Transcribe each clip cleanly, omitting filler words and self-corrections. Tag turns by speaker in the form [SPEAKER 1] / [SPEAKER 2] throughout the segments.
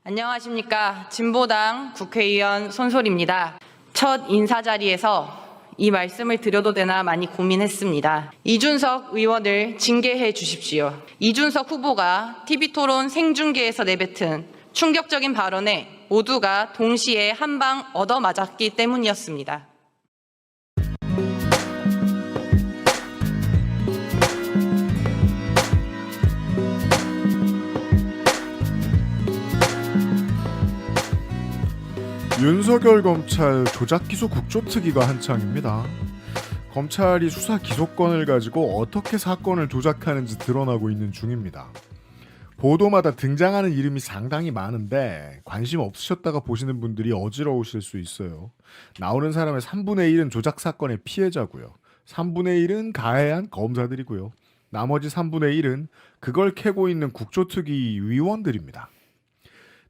[SPEAKER 1] 안녕하십니까. 진보당 국회의원 손솔입니다. 첫 인사 자리에서 이 말씀을 드려도 되나 많이 고민했습니다. 이준석 의원을 징계해 주십시오. 이준석 후보가 TV토론 생중계에서 내뱉은 충격적인 발언에 모두가 동시에 한 방 얻어맞았기 때문이었습니다.
[SPEAKER 2] 윤석열 검찰 조작기소 국조특위가 한창입니다. 검찰이 수사 기소권을 가지고 어떻게 사건을 조작하는지 드러나고 있는 중입니다. 보도마다 등장하는 이름이 상당히 많은데 관심 없으셨다가 보시는 분들이 어지러우실 수 있어요. 나오는 사람의 3분의 1은 조작 사건의 피해자고요. 3분의 1은 가해한 검사들이고요. 나머지 3분의 1은 그걸 캐고 있는 국조특위 위원들입니다.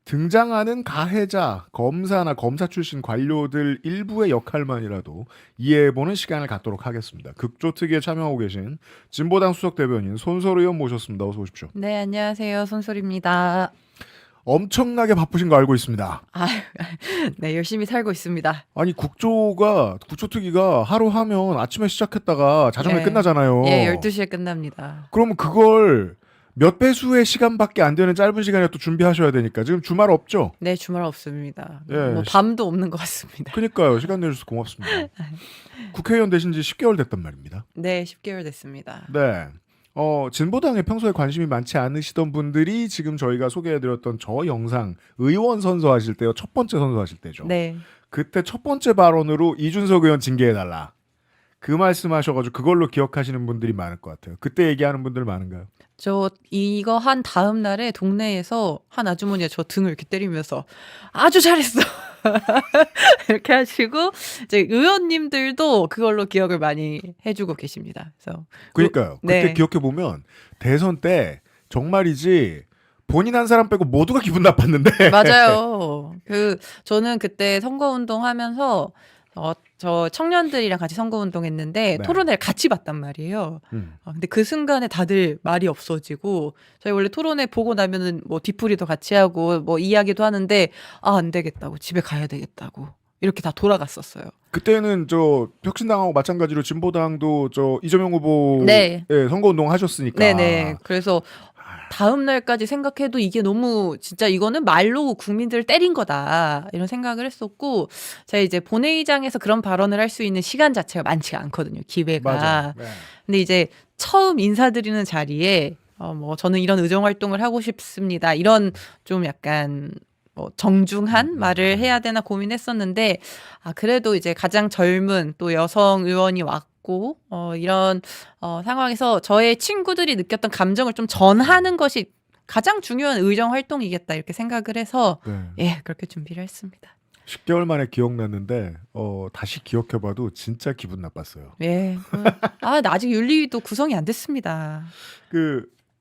[SPEAKER 2] 등장하는 가해자, 검사나 검사 출신 관료들 일부의 역할만이라도 이해해보는 시간을 갖도록 하겠습니다. 국조특위에 참여하고 계신 진보당 수석대변인 손솔 의원 모셨습니다. 어서 오십시오.
[SPEAKER 1] 네, 안녕하세요. 손솔입니다.
[SPEAKER 2] 엄청나게 바쁘신 거 알고 있습니다.
[SPEAKER 1] 네, 열심히 살고 있습니다.
[SPEAKER 2] 아니 국조특위가 하루 하면 아침에 시작했다가 자정에
[SPEAKER 1] 네.
[SPEAKER 2] 끝나잖아요.
[SPEAKER 1] 예, 12시에 끝납니다.
[SPEAKER 2] 그러면 그걸 몇 배수의 시간밖에 안 되는 짧은 시간에 또 준비하셔야 되니까 지금 주말 없죠?
[SPEAKER 1] 네, 주말 없습니다.
[SPEAKER 2] 예.
[SPEAKER 1] 뭐 밤도 없는 것 같습니다.
[SPEAKER 2] 그러니까요. 시간 내주셔서 고맙습니다. 국회의원 되신 지 10개월 됐단 말입니다.
[SPEAKER 1] 네, 10개월 됐습니다.
[SPEAKER 2] 네. 진보당에 평소에 관심이 많지 않으시던 분들이 지금 저희가 소개해드렸던 저 영상 의원 선서하실 때요. 첫 번째 선서하실 때죠.
[SPEAKER 1] 네.
[SPEAKER 2] 그때 첫 번째 발언으로 이준석 의원 징계해달라. 그 말씀하셔가지고 그걸로 기억하시는 분들이 많을 것 같아요. 그때 얘기하는 분들 많은가요?
[SPEAKER 1] 저 이거 한 다음 날에 동네에서 한 아주머니가 저 등을 이렇게 때리면서 아주 잘했어. 이렇게 하시고 이제 의원님들도 그걸로 기억을 많이 해주고 계십니다. 그래서
[SPEAKER 2] 그러니까요. 그때
[SPEAKER 1] 네.
[SPEAKER 2] 기억해보면 대선 때 정말이지 본인 한 사람 빼고 모두가 기분 나빴는데
[SPEAKER 1] 맞아요. 저는 그때 선거운동 하면서 저 청년들이랑 같이 선거운동 했는데
[SPEAKER 2] 네.
[SPEAKER 1] 토론회를 같이 봤단 말이에요. 근데 그 순간에 다들 말이 없어지고 저희 원래 토론회 보고 나면은 뭐 뒤풀이도 같이 하고 뭐 이야기도 하는데 안 되겠다고 집에 가야 되겠다고 이렇게 다 돌아갔었어요.
[SPEAKER 2] 그때는 저 혁신당하고 마찬가지로 진보당도 저 이재명 후보의
[SPEAKER 1] 네.
[SPEAKER 2] 선거운동 하셨으니까.
[SPEAKER 1] 네네. 그래서 다음 날까지 생각해도 이게 너무 진짜 이거는 말로 국민들을 때린 거다 이런 생각을 했었고 제가 이제 본회의장에서 그런 발언을 할 수 있는 시간 자체가 많지가 않거든요. 기회가.
[SPEAKER 2] 맞아. 네.
[SPEAKER 1] 근데 이제 처음 인사드리는 자리에 뭐 저는 이런 의정 활동을 하고 싶습니다. 이런 좀 약간 뭐 정중한 말을 해야 되나 고민했었는데 그래도 이제 가장 젊은 또 여성 의원이 왔고 이런 상황에서 저의 친구들이 느꼈던 감정을 좀 전하는 것이 가장 중요한 의정 활동이겠다 이렇게 생각을 해서
[SPEAKER 2] 네.
[SPEAKER 1] 예 그렇게 준비를 했습니다.
[SPEAKER 2] 10개월 만에 기억났는데 다시 기억해봐도 진짜 기분 나빴어요.
[SPEAKER 1] 예. 나 아직 윤리위도 구성이 안 됐습니다.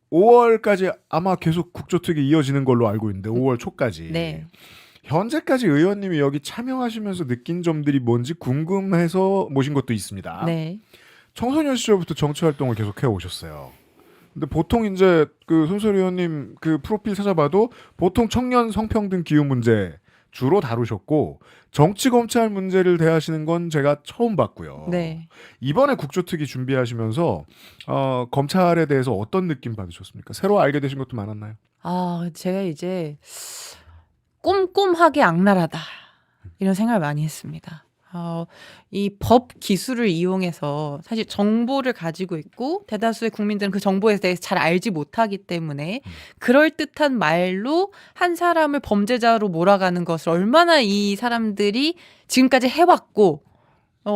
[SPEAKER 2] 5월까지 아마 계속 국조특위 이어지는 걸로 알고 있는데 5월 초까지.
[SPEAKER 1] 네.
[SPEAKER 2] 현재까지 의원님이 여기 참여하시면서 느낀 점들이 뭔지 궁금해서 모신 것도 있습니다.
[SPEAKER 1] 네.
[SPEAKER 2] 청소년 시절부터 정치 활동을 계속 해오셨어요. 근데 보통 이제 손솔 의원님 프로필 찾아봐도 보통 청년 성평등 기후 문제 주로 다루셨고 정치 검찰 문제를 대하시는 건 제가 처음 봤고요.
[SPEAKER 1] 네.
[SPEAKER 2] 이번에 국조특위 준비하시면서 검찰에 대해서 어떤 느낌 받으셨습니까? 새로 알게 되신 것도 많았나요?
[SPEAKER 1] 제가 이제 꼼꼼하게 악랄하다 이런 생각을 많이 했습니다. 이 법 기술을 이용해서 사실 정보를 가지고 있고 대다수의 국민들은 그 정보에 대해서 잘 알지 못하기 때문에 그럴듯한 말로 한 사람을 범죄자로 몰아가는 것을 얼마나 이 사람들이 지금까지 해왔고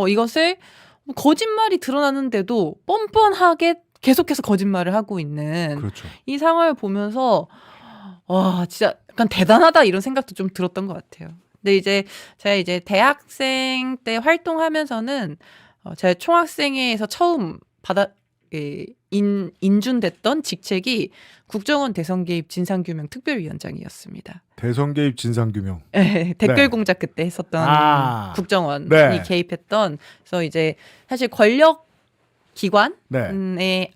[SPEAKER 1] 이것을 거짓말이 드러나는데도 뻔뻔하게 계속해서 거짓말을 하고 있는
[SPEAKER 2] 그렇죠.
[SPEAKER 1] 이 상황을 보면서 와 진짜 약간 대단하다 이런 생각도 좀 들었던 것 같아요. 근데 제가 이제 대학생 때 활동하면서는 제가 총학생회에서 처음 인준됐던 직책이 국정원 대선 개입 진상규명 특별위원장이었습니다.
[SPEAKER 2] 대선 개입 진상규명.
[SPEAKER 1] 네, 댓글 공작 그때 했었던 국정원이
[SPEAKER 2] 네.
[SPEAKER 1] 개입했던 그래서 이제 사실 권력 기관의
[SPEAKER 2] 네.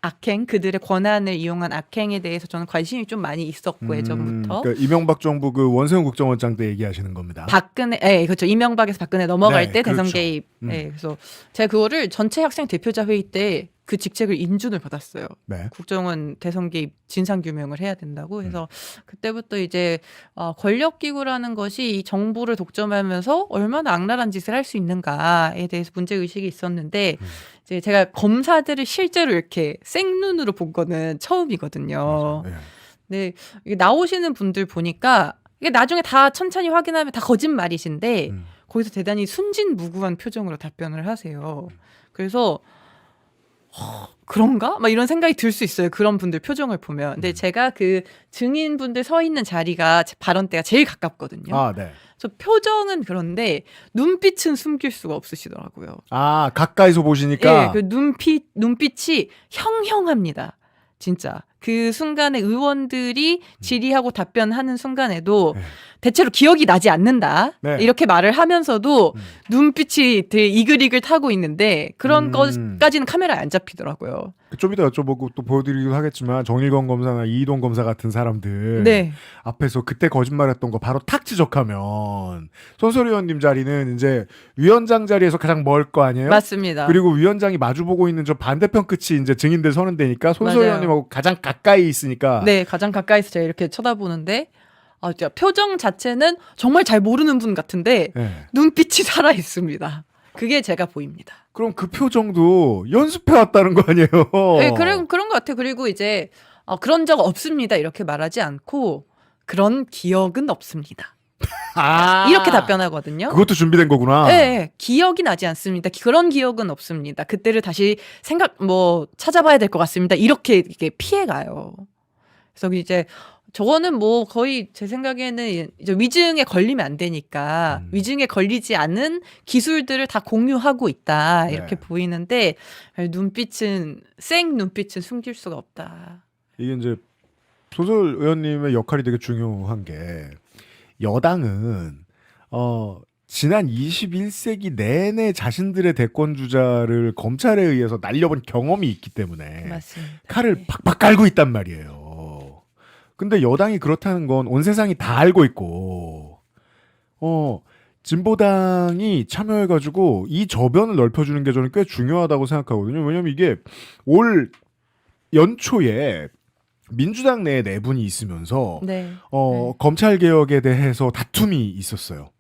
[SPEAKER 1] 악행, 그들의 권한을 이용한 악행에 대해서 저는 관심이 좀 많이 있었고 예전부터.
[SPEAKER 2] 그러니까 이명박 정부 그 원세훈 국정원장 때 얘기하시는 겁니다.
[SPEAKER 1] 박근혜, 예, 그렇죠. 이명박에서 박근혜 넘어갈
[SPEAKER 2] 네,
[SPEAKER 1] 때 대선
[SPEAKER 2] 그렇죠.
[SPEAKER 1] 개입. 예, 그래서 제가 그거를 전체 학생 대표자 회의 때 그 직책을 인준을 받았어요.
[SPEAKER 2] 네.
[SPEAKER 1] 국정원 대선 개입 진상 규명을 해야 된다고 해서 그때부터 이제 권력 기구라는 것이 이 정부를 독점하면서 얼마나 악랄한 짓을 할 수 있는가에 대해서 문제 의식이 있었는데 이제 제가 검사들을 실제로 이렇게 생눈으로 본 거는 처음이거든요.
[SPEAKER 2] 네.
[SPEAKER 1] 네, 이게 나오시는 분들 보니까 이게 나중에 다 천천히 확인하면 다 거짓말이신데 거기서 대단히 순진무구한 표정으로 답변을 하세요. 그래서 그런가? 막 이런 생각이 들 수 있어요. 그런 분들 표정을 보면. 근데 제가 그 증인분들 서 있는 자리가 제 발언대가 제일 가깝거든요.
[SPEAKER 2] 아, 네.
[SPEAKER 1] 저 표정은 그런데 눈빛은 숨길 수가 없으시더라고요.
[SPEAKER 2] 아, 가까이서 보시니까.
[SPEAKER 1] 예, 그 눈빛이 형형합니다. 진짜. 그 순간에 의원들이 질의하고 답변하는 순간에도
[SPEAKER 2] 네.
[SPEAKER 1] 대체로 기억이 나지 않는다.
[SPEAKER 2] 네.
[SPEAKER 1] 이렇게 말을 하면서도 눈빛이 되게 이글이글 타고 있는데 그런 것까지는 카메라에 안 잡히더라고요.
[SPEAKER 2] 좀 이따 여쭤보고 또 보여드리기도 하겠지만 정일건 검사나 이희동 검사 같은 사람들
[SPEAKER 1] 네.
[SPEAKER 2] 앞에서 그때 거짓말했던 거 바로 탁 지적하면 손소리 의원님 자리는 이제 위원장 자리에서 가장 멀 거 아니에요?
[SPEAKER 1] 맞습니다.
[SPEAKER 2] 그리고 위원장이 마주보고 있는 저 반대편 끝이 이제 증인들 서는 데니까 손소리
[SPEAKER 1] 맞아요.
[SPEAKER 2] 의원님하고 가장 가까이 있으니까.
[SPEAKER 1] 네, 가장 가까이서 제가 이렇게 쳐다보는데 진짜 표정 자체는 정말 잘 모르는 분 같은데
[SPEAKER 2] 네.
[SPEAKER 1] 눈빛이 살아 있습니다. 그게 제가 보입니다.
[SPEAKER 2] 그럼 그 표정도 연습해 왔다는 거 아니에요?
[SPEAKER 1] 네, 그런 것 같아요. 그리고 이제 그런 적 없습니다. 이렇게 말하지 않고 그런 기억은 없습니다.
[SPEAKER 2] 아,
[SPEAKER 1] 이렇게 답변하거든요.
[SPEAKER 2] 그것도 준비된 거구나.
[SPEAKER 1] 네, 기억이 나지 않습니다. 그런 기억은 없습니다. 그때를 다시 찾아봐야 될 것 같습니다. 이렇게 피해가요. 그래서 이제 저거는 뭐 거의 제 생각에는 이제 위증에 걸리면 안 되니까 위증에 걸리지 않은 기술들을 다 공유하고 있다 이렇게
[SPEAKER 2] 네.
[SPEAKER 1] 보이는데 눈빛은 숨길 수가 없다.
[SPEAKER 2] 이게 이제 소설 의원님의 역할이 되게 중요한 게 여당은 지난 21세기 내내 자신들의 대권 주자를 검찰에 의해서 날려본 경험이 있기 때문에
[SPEAKER 1] 맞습니다.
[SPEAKER 2] 칼을
[SPEAKER 1] 네.
[SPEAKER 2] 팍팍 깔고 있단 말이에요. 근데 여당이 그렇다는 건 온 세상이 다 알고 있고 진보당이 참여해가지고 이 저변을 넓혀주는 게 저는 꽤 중요하다고 생각하거든요. 왜냐면 이게 올 연초에 민주당 내에 내분이 있으면서
[SPEAKER 1] 네.
[SPEAKER 2] 검찰 개혁에 대해서 다툼이 있었어요.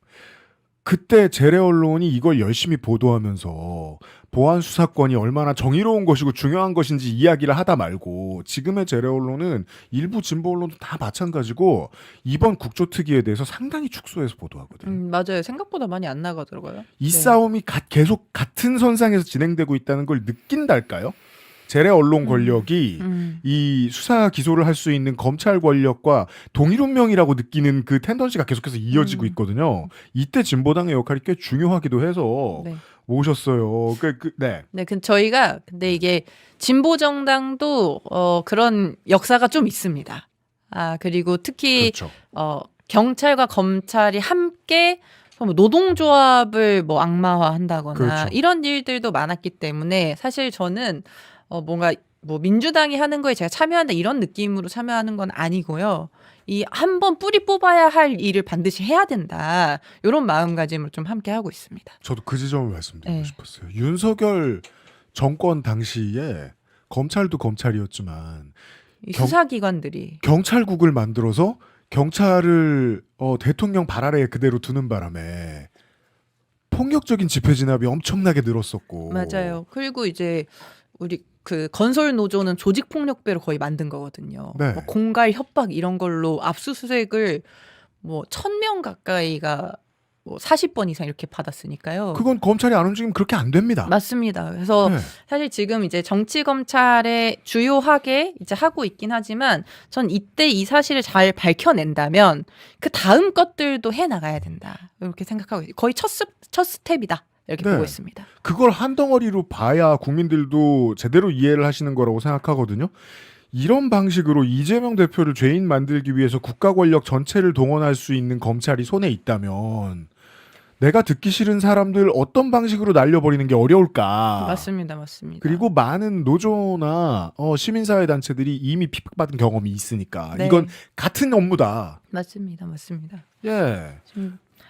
[SPEAKER 2] 그때 재래 언론이 이걸 열심히 보도하면서 보안 수사권이 얼마나 정의로운 것이고 중요한 것인지 이야기를 하다 말고 지금의 재래 언론은 일부 진보 언론도 다 마찬가지고 이번 국조특위에 대해서 상당히 축소해서 보도하거든요.
[SPEAKER 1] 맞아요. 생각보다 많이 안 나가더라고요.
[SPEAKER 2] 이
[SPEAKER 1] 네.
[SPEAKER 2] 싸움이 계속 같은 선상에서 진행되고 있다는 걸 느낀달까요? 재래 언론 권력이 이 수사 기소를 할 수 있는 검찰 권력과 동일 운명이라고 느끼는 그 텐던시가 계속해서 이어지고 있거든요. 이때 진보당의 역할이 꽤 중요하기도 해서
[SPEAKER 1] 네.
[SPEAKER 2] 모셨어요. 네.
[SPEAKER 1] 네, 근데 이게 진보 정당도 그런 역사가 좀 있습니다. 그리고 특히
[SPEAKER 2] 그렇죠.
[SPEAKER 1] 경찰과 검찰이 함께 노동조합을 악마화한다거나
[SPEAKER 2] 그렇죠.
[SPEAKER 1] 이런 일들도 많았기 때문에 사실 저는 뭔가 민주당이 하는 거에 제가 참여한다 이런 느낌으로 참여하는 건 아니고요. 이 한번 뿌리 뽑아야 할 일을 반드시 해야 된다. 이런 마음가짐으로 좀 함께 하고 있습니다.
[SPEAKER 2] 저도 그 지점을 말씀드리고
[SPEAKER 1] 네.
[SPEAKER 2] 싶었어요. 윤석열 정권 당시에 검찰도 검찰이었지만
[SPEAKER 1] 이 수사기관들이
[SPEAKER 2] 경찰국을 만들어서 경찰을 대통령 발 아래에 그대로 두는 바람에 폭력적인 집회 진압이 엄청나게 늘었었고.
[SPEAKER 1] 맞아요. 그리고 이제 우리 그 건설 노조는 조직 폭력배로 거의 만든 거거든요.
[SPEAKER 2] 네.
[SPEAKER 1] 공갈 협박 이런 걸로 압수수색을 1,000명 가까이가 40번 이상 이렇게 받았으니까요.
[SPEAKER 2] 그건 검찰이 안 움직이면 그렇게 안 됩니다.
[SPEAKER 1] 맞습니다. 그래서
[SPEAKER 2] 네.
[SPEAKER 1] 사실 지금 이제 정치 검찰에 주요하게 이제 하고 있긴 하지만 전 이때 이 사실을 잘 밝혀낸다면 그 다음 것들도 해 나가야 된다. 이렇게 생각하고 있어요. 거의 첫 스텝이다. 이렇게
[SPEAKER 2] 네.
[SPEAKER 1] 보고 있습니다.
[SPEAKER 2] 그걸 한 덩어리로 봐야 국민들도 제대로 이해를 하시는 거라고 생각하거든요. 이런 방식으로 이재명 대표를 죄인 만들기 위해서 국가 권력 전체를 동원할 수 있는 검찰이 손에 있다면 내가 듣기 싫은 사람들 어떤 방식으로 날려버리는 게 어려울까.
[SPEAKER 1] 맞습니다. 맞습니다.
[SPEAKER 2] 그리고 많은 노조나 시민사회 단체들이 이미 핍박받은 경험이 있으니까
[SPEAKER 1] 네.
[SPEAKER 2] 이건 같은 업무다.
[SPEAKER 1] 맞습니다. 맞습니다.
[SPEAKER 2] 예.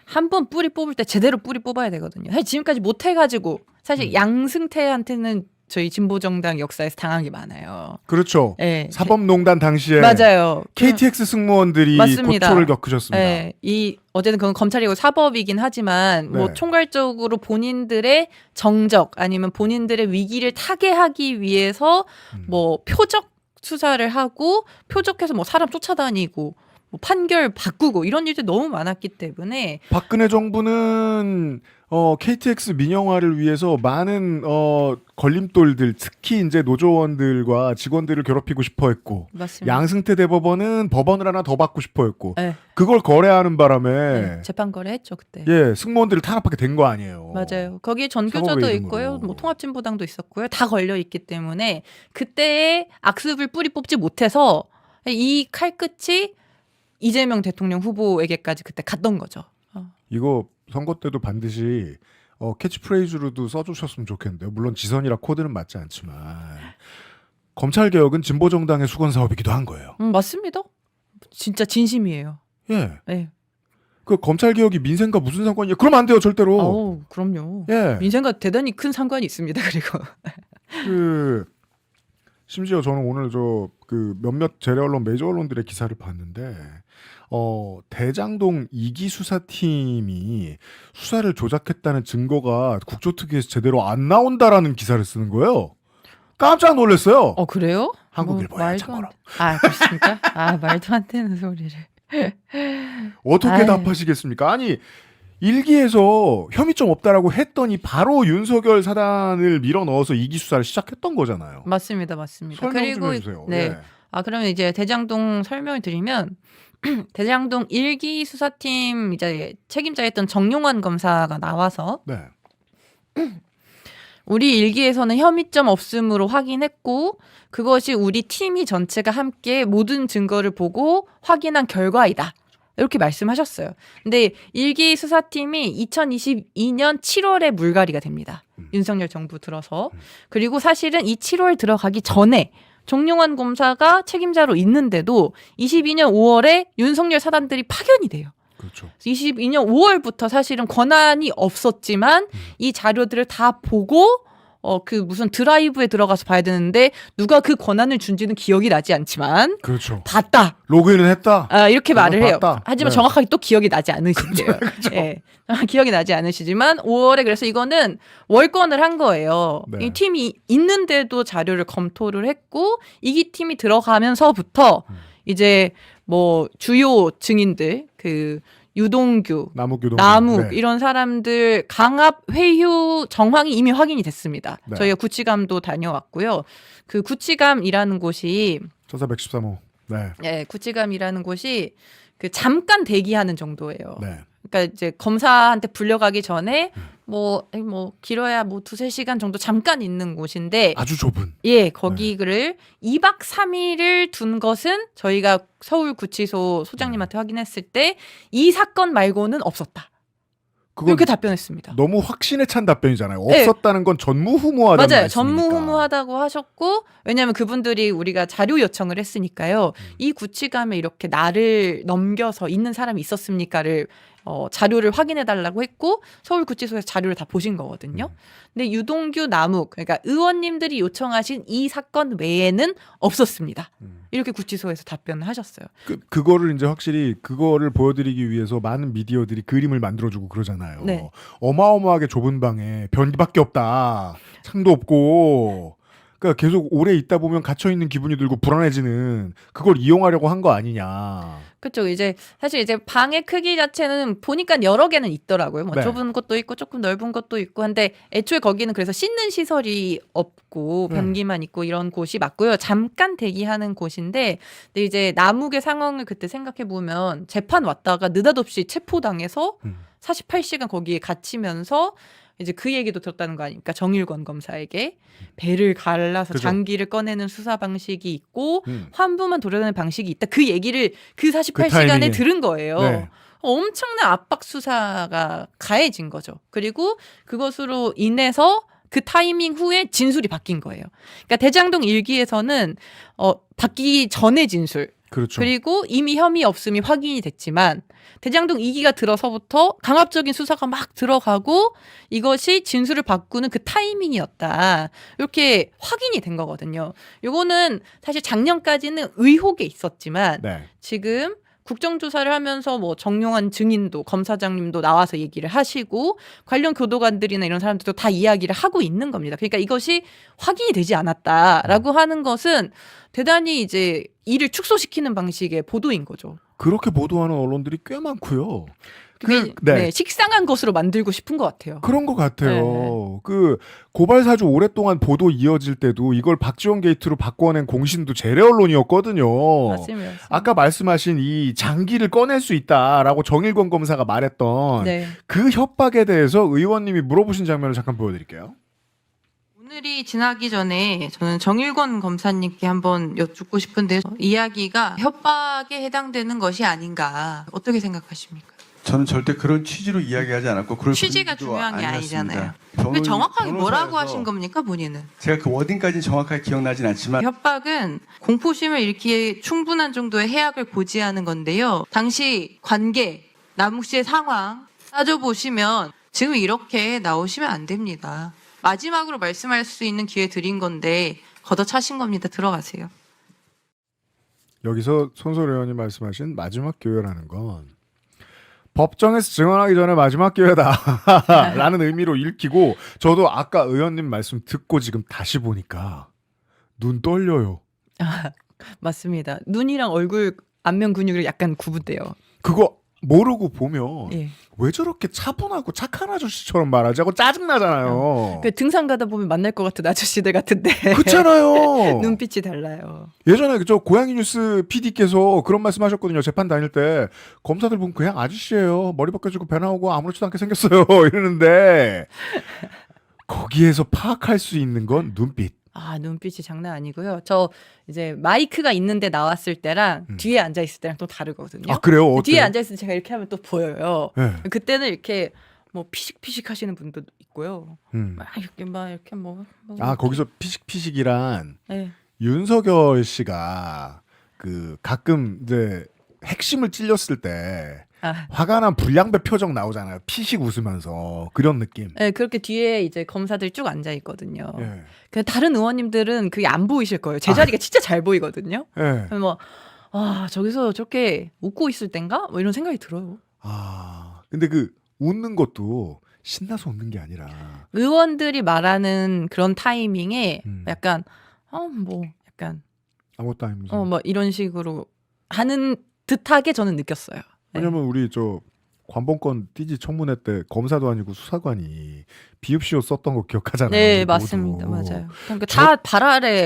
[SPEAKER 1] 한 번 뿌리 뽑을 때 제대로 뿌리 뽑아야 되거든요. 사실 지금까지 못 해가지고 사실 양승태한테는 저희 진보정당 역사에서 당한 게 많아요.
[SPEAKER 2] 그렇죠.
[SPEAKER 1] 네.
[SPEAKER 2] 사법농단 당시에
[SPEAKER 1] 맞아요.
[SPEAKER 2] KTX 승무원들이
[SPEAKER 1] 맞습니다.
[SPEAKER 2] 고초를 겪으셨습니다.
[SPEAKER 1] 네, 어쨌든 그건 검찰이고 사법이긴 하지만 뭐
[SPEAKER 2] 네.
[SPEAKER 1] 총괄적으로 본인들의 정적 아니면 본인들의 위기를 타개하기 위해서 뭐 표적 수사를 하고 표적해서 뭐 사람 쫓아다니고 뭐 판결 바꾸고 이런 일들이 너무 많았기 때문에
[SPEAKER 2] 박근혜 정부는 KTX 민영화를 위해서 많은 걸림돌들, 특히 이제 노조원들과 직원들을 괴롭히고 싶어했고,
[SPEAKER 1] 맞습니다.
[SPEAKER 2] 양승태 대법원은 법원을 하나 더 받고 싶어했고,
[SPEAKER 1] 네,
[SPEAKER 2] 그걸 거래하는 바람에
[SPEAKER 1] 네, 재판 거래했죠 그때.
[SPEAKER 2] 예 승무원들을 탄압하게 된 거 아니에요.
[SPEAKER 1] 맞아요. 거기에 전교조도
[SPEAKER 2] 사법의
[SPEAKER 1] 있고요.
[SPEAKER 2] 이름으로.
[SPEAKER 1] 뭐 통합진보당도 있었고요. 다 걸려 있기 때문에 그때의 악습을 뿌리 뽑지 못해서 이 칼끝이 이재명 대통령 후보에게까지 그때 갔던 거죠.
[SPEAKER 2] 이거 선거 때도 반드시 캐치프레이즈로도 써주셨으면 좋겠는데요. 물론 지선이라 코드는 맞지 않지만 검찰 개혁은 진보 정당의 수건 사업이기도 한 거예요.
[SPEAKER 1] 맞습니다. 진짜 진심이에요.
[SPEAKER 2] 예.
[SPEAKER 1] 네.
[SPEAKER 2] 그 검찰 개혁이 민생과 무슨 상관이야? 그러면 안 돼요, 절대로.
[SPEAKER 1] 어우, 그럼요.
[SPEAKER 2] 예.
[SPEAKER 1] 민생과 대단히 큰 상관이 있습니다. 그리고
[SPEAKER 2] 심지어 저는 오늘 그 몇몇 재래 언론 메이저 언론들의 기사를 봤는데 대장동 2기 수사팀이 수사를 조작했다는 증거가 국조특위에서 제대로 안 나온다라는 기사를 쓰는 거예요. 깜짝 놀랐어요.
[SPEAKER 1] 그래요?
[SPEAKER 2] 한국일보야,
[SPEAKER 1] 말도
[SPEAKER 2] 참고로.
[SPEAKER 1] 안 그렇습니까? 말도 안 되는 소리를.
[SPEAKER 2] 어떻게
[SPEAKER 1] 아유.
[SPEAKER 2] 답하시겠습니까? 아니 1기에서 혐의점 없다라고 했더니 바로 윤석열 사단을 밀어넣어서 2기 수사를 시작했던 거잖아요.
[SPEAKER 1] 맞습니다. 맞습니다.
[SPEAKER 2] 설명 좀
[SPEAKER 1] 그리고
[SPEAKER 2] 해주세요.
[SPEAKER 1] 네.
[SPEAKER 2] 예.
[SPEAKER 1] 그러면 이제 대장동 설명을 드리면 대장동 1기 수사팀 이제 책임자였던 정용환 검사가 나와서
[SPEAKER 2] 네.
[SPEAKER 1] 우리 1기에서는 혐의점 없음으로 확인했고 그것이 우리 팀이 전체가 함께 모든 증거를 보고 확인한 결과이다. 이렇게 말씀하셨어요. 근데 1기 수사팀이 2022년 7월에 물갈이가 됩니다. 윤석열 정부 들어서. 그리고 사실은 이 7월 들어가기 전에 정용환 검사가 책임자로 있는데도 22년 5월에 윤석열 사단들이 파견이 돼요.
[SPEAKER 2] 그렇죠.
[SPEAKER 1] 22년 5월부터 사실은 권한이 없었지만 이 자료들을 다 보고 그 무슨 드라이브에 들어가서 봐야 되는데 누가 그 권한을 준지는 기억이 나지 않지만
[SPEAKER 2] 그렇죠.
[SPEAKER 1] 봤다.
[SPEAKER 2] 로그인은 했다.
[SPEAKER 1] 이렇게 말을 해요.
[SPEAKER 2] 봤다.
[SPEAKER 1] 하지만
[SPEAKER 2] 네.
[SPEAKER 1] 정확하게 또 기억이 나지 않으신대요.
[SPEAKER 2] 그렇죠.
[SPEAKER 1] 예. 기억이 나지 않으시지만 5월에 그래서 이거는 월권을 한 거예요.
[SPEAKER 2] 네.
[SPEAKER 1] 이 팀이 있는데도 자료를 검토를 했고 이기 팀이 들어가면서부터 이제 뭐 주요 증인들 그 유동규,
[SPEAKER 2] 남욱
[SPEAKER 1] 남욱
[SPEAKER 2] 네.
[SPEAKER 1] 이런 사람들 강압 회유 정황이 이미 확인이 됐습니다.
[SPEAKER 2] 네.
[SPEAKER 1] 저희가 구치감도 다녀왔고요. 그 구치감이라는 곳이
[SPEAKER 2] 1413호. 네.
[SPEAKER 1] 예, 구치감이라는 곳이 그 잠깐 대기하는 정도예요.
[SPEAKER 2] 네.
[SPEAKER 1] 그러니까 이제 검사한테 불려가기 전에 뭐 길어야 뭐 2-3시간 정도 잠깐 있는 곳인데
[SPEAKER 2] 아주 좁은.
[SPEAKER 1] 예, 거기를 2박 3일을 둔 것은 저희가 서울구치소 소장님한테 확인했을 때 이 사건 말고는 없었다.
[SPEAKER 2] 그건
[SPEAKER 1] 이렇게 답변했습니다.
[SPEAKER 2] 너무 확신에 찬 답변이잖아요.
[SPEAKER 1] 네.
[SPEAKER 2] 없었다는 건 전무후무하다는
[SPEAKER 1] 맞아요.
[SPEAKER 2] 말씀이니까.
[SPEAKER 1] 전무후무하다고 하셨고 왜냐하면 그분들이 우리가 자료 요청을 했으니까요. 이 구치감에 이렇게 나를 넘겨서 있는 사람이 있었습니까를 자료를 확인해 달라고 했고 서울구치소에서 자료를 다 보신 거거든요. 근데 유동규 남욱 그러니까 의원님들이 요청하신 이 사건 외에는 없었습니다. 이렇게 구치소에서 답변을 하셨어요.
[SPEAKER 2] 그거를 이제 확실히 그거를 보여드리기 위해서 많은 미디어들이 그림을 만들어주고 그러잖아요.
[SPEAKER 1] 네.
[SPEAKER 2] 어마어마하게 좁은 방에 변기밖에 없다. 창도 없고. 그러니까 계속 오래 있다 보면 갇혀 있는 기분이 들고 불안해지는 그걸 이용하려고 한 거 아니냐.
[SPEAKER 1] 그렇죠. 이제 사실 이제 방의 크기 자체는 보니까 여러 개는 있더라고요. 뭐
[SPEAKER 2] 네.
[SPEAKER 1] 좁은 것도 있고 조금 넓은 것도 있고 한데 애초에 거기는 그래서 씻는 시설이 없고 변기만 있고 이런 곳이 맞고요. 잠깐 대기하는 곳인데 근데 이제 남욱의 상황을 그때 생각해 보면 재판 왔다가 느닷없이 체포당해서 48시간 거기에 갇히면서 이제 그 얘기도 들었다는 거 아닙니까? 정일권 검사에게 배를 갈라서
[SPEAKER 2] 그죠.
[SPEAKER 1] 장기를 꺼내는 수사 방식이 있고
[SPEAKER 2] 음.
[SPEAKER 1] 환부만 도려내는 방식이 있다. 그 얘기를 그
[SPEAKER 2] 그
[SPEAKER 1] 48시간에
[SPEAKER 2] 타이밍에.
[SPEAKER 1] 들은 거예요.
[SPEAKER 2] 네.
[SPEAKER 1] 엄청난 압박 수사가 가해진 거죠. 그리고 그것으로 인해서 그 타이밍 후에 진술이 바뀐 거예요. 그러니까 대장동 1기에서는 바뀌기 전에 진술,
[SPEAKER 2] 그렇죠.
[SPEAKER 1] 그리고 이미 혐의 없음이 확인이 됐지만 대장동 2기가 들어서부터 강압적인 수사가 막 들어가고 이것이 진술을 바꾸는 그 타이밍이었다. 이렇게 확인이 된 거거든요. 요거는 사실 작년까지는 의혹에 있었지만
[SPEAKER 2] 네.
[SPEAKER 1] 지금 국정조사를 하면서 뭐 정용한 증인도 검사장님도 나와서 얘기를 하시고 관련 교도관들이나 이런 사람들도 다 이야기를 하고 있는 겁니다. 그러니까 이것이 확인이 되지 않았다라고 하는 것은 대단히 이제 일을 축소시키는 방식의 보도인 거죠.
[SPEAKER 2] 그렇게 보도하는 언론들이 꽤 많고요.
[SPEAKER 1] 그게 네, 식상한 것으로 만들고 싶은 것 같아요.
[SPEAKER 2] 그런 것 같아요.
[SPEAKER 1] 네.
[SPEAKER 2] 그 고발 사주 오랫동안 보도 이어질 때도 이걸 박지원 게이트로 바꿔낸 공신도 재래 언론이었거든요.
[SPEAKER 1] 맞습니다.
[SPEAKER 2] 아까 말씀하신 이 장기를 꺼낼 수 있다라고 정일권 검사가 말했던
[SPEAKER 1] 네.
[SPEAKER 2] 그 협박에 대해서 의원님이 물어보신 장면을 잠깐 보여드릴게요.
[SPEAKER 3] 오늘이 지나기 전에 저는 정일권 검사님께 한번 여쭙고 싶은데 이야기가 협박에 해당되는 것이 아닌가 어떻게 생각하십니까?
[SPEAKER 4] 저는 절대 그런 취지로 이야기하지 않았고 그럴
[SPEAKER 3] 취지가
[SPEAKER 4] 분위기도
[SPEAKER 3] 중요한 게
[SPEAKER 4] 아니었습니다.
[SPEAKER 3] 아니잖아요.
[SPEAKER 4] 저는
[SPEAKER 3] 정확하게 뭐라고
[SPEAKER 4] 변호사여서
[SPEAKER 3] 하신 겁니까 본인은?
[SPEAKER 4] 제가 그 워딩까지는 정확하게 기억나진 않지만
[SPEAKER 3] 협박은 공포심을 일으키기에 충분한 정도의 해악을 고지하는 건데요. 당시 관계, 남욱 씨의 상황 따져보시면 지금 이렇게 나오시면 안 됩니다. 마지막으로 말씀할 수 있는 기회 드린 건데 걷어차신 겁니다. 들어가세요.
[SPEAKER 2] 여기서 손소리 의원이 말씀하신 마지막 기회라는 건 법정에서 증언하기 전에 마지막 기회다 라는 의미로 읽히고 저도 아까 의원님 말씀 듣고 지금 다시 보니까 눈 떨려요.
[SPEAKER 1] 맞습니다. 눈이랑 얼굴 안면 근육이 약간 구분돼요.
[SPEAKER 2] 그거 모르고 보면
[SPEAKER 1] 예.
[SPEAKER 2] 왜 저렇게 차분하고 착한 아저씨처럼 말하지 하고 짜증나잖아요.
[SPEAKER 1] 그 등산 가다 보면 만날 것 같은 아저씨들 같은데
[SPEAKER 2] 그렇잖아요.
[SPEAKER 1] 눈빛이 달라요.
[SPEAKER 2] 예전에 저 고양이 뉴스 PD께서 그런 말씀하셨거든요. 재판 다닐 때 검사들 보면 그냥 아저씨예요. 머리 벗겨지고 배 나오고 아무렇지도 않게 생겼어요. 이러는데 거기에서 파악할 수 있는 건 눈빛.
[SPEAKER 1] 아, 눈빛이 장난 아니고요. 저 이제 마이크가 있는데 나왔을 때랑 뒤에 앉아 있을 때랑 또 다르거든요.
[SPEAKER 2] 아 그래요? 어때요?
[SPEAKER 1] 뒤에 앉아 있을 때 제가 이렇게 하면 또 보여요.
[SPEAKER 2] 네.
[SPEAKER 1] 그때는 이렇게 뭐 피식피식 하시는 분도 있고요.
[SPEAKER 2] 음.
[SPEAKER 1] 막 이렇게 뭐
[SPEAKER 2] 아 거기서 피식피식이란
[SPEAKER 1] 네.
[SPEAKER 2] 윤석열 씨가 그 가끔 이제 핵심을 찔렸을 때
[SPEAKER 1] 아,
[SPEAKER 2] 화가 난 불량배 표정 나오잖아요. 피식 웃으면서 그런 느낌.
[SPEAKER 1] 네, 그렇게 뒤에 이제 검사들이 쭉 앉아 있거든요.
[SPEAKER 2] 예.
[SPEAKER 1] 그 다른 의원님들은 그게 안 보이실 거예요. 제 자리가 진짜 잘 보이거든요.
[SPEAKER 2] 예.
[SPEAKER 1] 뭐, 저기서 저렇게 웃고 있을 땐가? 뭐 이런 생각이 들어요.
[SPEAKER 2] 아 근데 그 웃는 것도 신나서 웃는 게 아니라
[SPEAKER 1] 의원들이 말하는 그런 타이밍에
[SPEAKER 2] 음.
[SPEAKER 1] 약간, 약간,
[SPEAKER 2] 아무것도 아니면서.
[SPEAKER 1] 뭐 이런 식으로 하는 듯하게 저는 느꼈어요. 네.
[SPEAKER 2] 왜냐면 우리 저 관본권 띠지 청문회 때 검사도 아니고 수사관이 비읍시오 썼던 거 기억하잖아요.
[SPEAKER 1] 네,
[SPEAKER 2] 우리
[SPEAKER 1] 맞습니다.
[SPEAKER 2] 모두.
[SPEAKER 1] 맞아요. 그러니까 다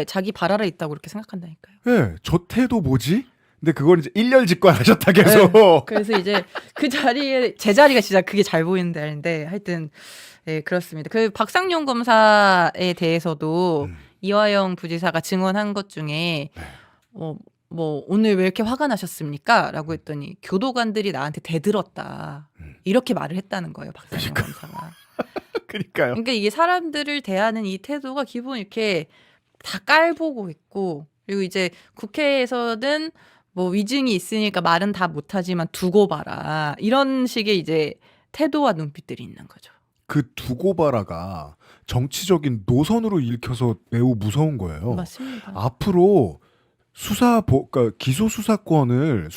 [SPEAKER 1] 자기 발 아래 있다고 그렇게 생각한다니까요.
[SPEAKER 2] 네, 저 태도 뭐지? 근데 그걸 이제 1년 직관하셨다 계속.
[SPEAKER 1] 그래서 이제 그 자리에 제 자리가 진짜 그게 잘 보이는 자리인데 하여튼 네, 그렇습니다. 그 박상용 검사에 대해서도 이화영 부지사가 증언한 것 중에 뭐 오늘 왜 이렇게 화가 나셨습니까? 라고 했더니 교도관들이 나한테 대들었다. 이렇게 말을 했다는 거예요. 박상용 검사가.
[SPEAKER 2] 그러니까요.
[SPEAKER 1] 그러니까 이게 사람들을 대하는 이 태도가 기본 이렇게 다 깔보고 있고 그리고 이제 국회에서는 뭐 위증이 있으니까 말은 다 못하지만 두고 봐라. 이런 식의 이제 태도와 눈빛들이 있는 거죠.
[SPEAKER 2] 그 두고 봐라가 정치적인 노선으로 읽혀서 매우 무서운 거예요.
[SPEAKER 1] 맞습니다.
[SPEAKER 2] 앞으로 그러니까 기소 수사권을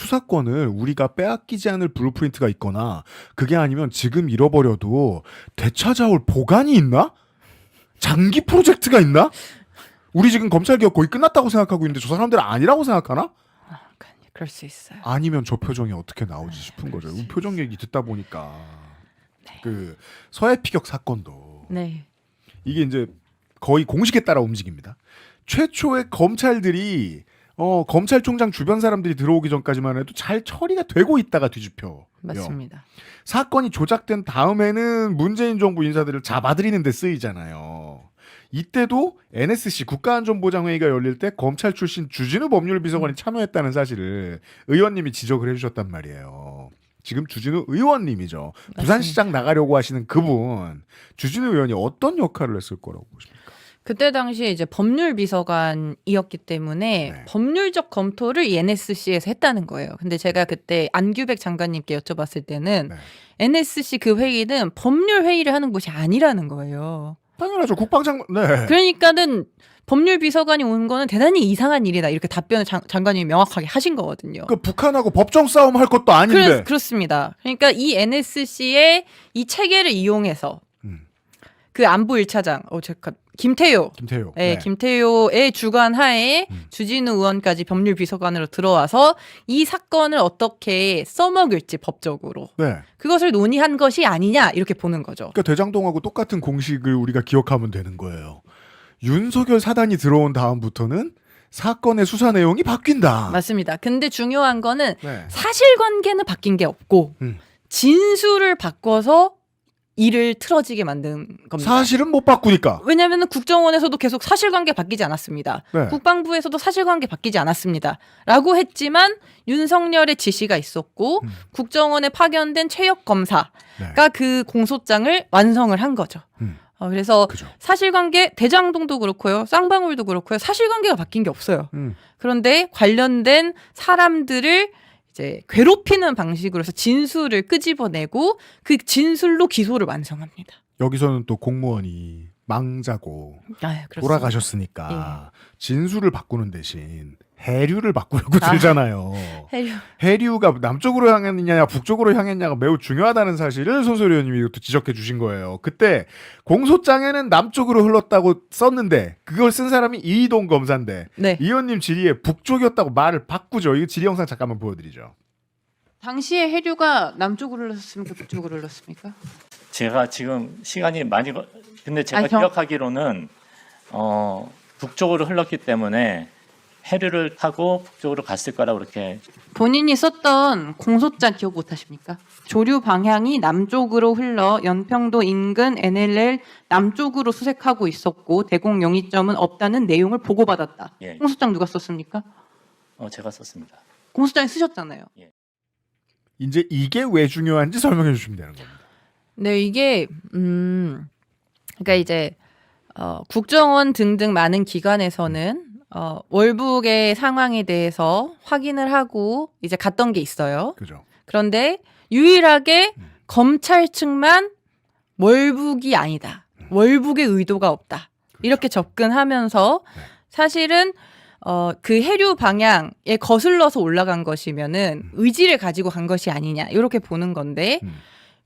[SPEAKER 2] 우리가 빼앗기지 않을 블루프린트가 있거나 그게 아니면 지금 잃어버려도 되찾아올 보관이 있나? 장기 프로젝트가 있나? 우리 지금 검찰개혁 거의 끝났다고 생각하고 있는데 저 사람들은 아니라고 생각하나?
[SPEAKER 1] 그럴 수 있어요.
[SPEAKER 2] 아니면 저 표정이 어떻게 나오지 싶은 거죠. 표정 얘기 듣다 보니까 그 서해 피격 사건도
[SPEAKER 1] 네.
[SPEAKER 2] 이게 이제 거의 공식에 따라 움직입니다. 최초의 검찰들이 검찰총장 주변 사람들이 들어오기 전까지만 해도 잘 처리가 되고 있다가 뒤집혀.
[SPEAKER 1] 맞습니다.
[SPEAKER 2] 사건이 조작된 다음에는 문재인 정부 인사들을 잡아들이는 데 쓰이잖아요. 이때도 NSC 국가안전보장회의가 열릴 때 검찰 출신 주진우 법률비서관이 참여했다는 사실을 의원님이 지적을 해주셨단 말이에요. 지금 주진우 의원님이죠. 부산시장 나가려고 하시는 그분 주진우 의원이 어떤 역할을 했을 거라고 보십니까?
[SPEAKER 1] 그때 당시에 이제 법률 비서관이었기 때문에
[SPEAKER 2] 네.
[SPEAKER 1] 법률적 검토를 이 NSC에서 했다는 거예요. 근데 제가 그때 안규백 장관님께 여쭤봤을 때는
[SPEAKER 2] 네.
[SPEAKER 1] NSC 그 회의는 법률 회의를 하는 곳이 아니라는 거예요.
[SPEAKER 2] 당연하죠. 국방장관. 네.
[SPEAKER 1] 그러니까는 법률 비서관이 온 거는 대단히 이상한 일이다. 이렇게 답변을 장관님이 명확하게 하신 거거든요.
[SPEAKER 2] 그 북한하고 법정 싸움 할 것도 아닌데.
[SPEAKER 1] 그렇습니다. 그러니까 이 NSC의 이 체계를 이용해서 그 안보 1차장, 김태효.
[SPEAKER 2] 김태효.
[SPEAKER 1] 네, 김태효의 주관 하에 주진우 의원까지 법률 비서관으로 들어와서 이 사건을 어떻게 써먹을지 법적으로
[SPEAKER 2] 네.
[SPEAKER 1] 그것을 논의한 것이 아니냐 이렇게 보는 거죠.
[SPEAKER 2] 그러니까 대장동하고 똑같은 공식을 우리가 기억하면 되는 거예요. 윤석열 사단이 들어온 다음부터는 사건의 수사 내용이 바뀐다.
[SPEAKER 1] 맞습니다. 근데 중요한 거는
[SPEAKER 2] 네.
[SPEAKER 1] 사실관계는 바뀐 게 없고 진술을 바꿔서 일을 틀어지게 만든 겁니다.
[SPEAKER 2] 사실은 못 바꾸니까.
[SPEAKER 1] 왜냐하면 국정원에서도 계속 사실관계 바뀌지 않았습니다.
[SPEAKER 2] 네.
[SPEAKER 1] 국방부에서도 사실관계 바뀌지 않았습니다. 라고 했지만 윤석열의 지시가 있었고 국정원에 파견된 최혁 검사가
[SPEAKER 2] 네.
[SPEAKER 1] 그 공소장을 완성을 한 거죠. 그래서
[SPEAKER 2] 그죠.
[SPEAKER 1] 사실관계 대장동도 그렇고요. 쌍방울도 그렇고요. 사실관계가 바뀐 게 없어요.
[SPEAKER 2] 음.
[SPEAKER 1] 그런데 관련된 사람들을 이제 괴롭히는 방식으로 해서 진술을 끄집어내고 그 진술로 기소를 완성합니다.
[SPEAKER 2] 여기서는 또 공무원이 망자고
[SPEAKER 1] 그렇습니다.
[SPEAKER 2] 돌아가셨으니까 진술을 바꾸는 대신 해류를 바꾸려고
[SPEAKER 1] 아.
[SPEAKER 2] 들잖아요.
[SPEAKER 1] 해류.
[SPEAKER 2] 해류가 남쪽으로 향했느냐 북쪽으로 향했냐가 매우 중요하다는 사실을 손소리 의원님이 이것도 지적해 주신 거예요. 그때 공소장에는 남쪽으로 흘렀다고 썼는데 그걸 쓴 사람이 이희동 검사인데
[SPEAKER 1] 네.
[SPEAKER 2] 이 의원님 질의에 북쪽이었다고 말을 바꾸죠. 이 질의 영상 잠깐만 보여드리죠.
[SPEAKER 3] 당시에 해류가 남쪽으로 흘렀습니까? 북쪽으로 흘렀습니까?
[SPEAKER 5] 제가 지금 시간이 많이 근데 제가
[SPEAKER 3] 아니,
[SPEAKER 5] 기억하기로는 북쪽으로 흘렀기 때문에 해류를 타고 북쪽으로 갔을 거라고 그렇게.
[SPEAKER 3] 본인이 썼던 공소장 기억 못 하십니까? 조류 방향이 남쪽으로 흘러 연평도 인근 NLL 남쪽으로 수색하고 있었고 대공 영위점은 없다는 내용을 보고받았다.
[SPEAKER 5] 예.
[SPEAKER 3] 공소장 누가 썼습니까?
[SPEAKER 5] 제가 썼습니다.
[SPEAKER 3] 공소장에 쓰셨잖아요.
[SPEAKER 2] 이제 이게 왜 중요한지 설명해 주시면 되는 겁니다.
[SPEAKER 1] 네, 이게 그러니까 이제 국정원 등등 많은 기관에서는 월북의 상황에 대해서 확인을 하고 이제 갔던 게 있어요.
[SPEAKER 2] 그죠?
[SPEAKER 1] 그런데 유일하게 검찰 측만 월북이 아니다. 월북의 의도가 없다. 이렇게 접근하면서 사실은 그 해류 방향에 거슬러서 올라간 것이면은 의지를 가지고 간 것이 아니냐 이렇게 보는 건데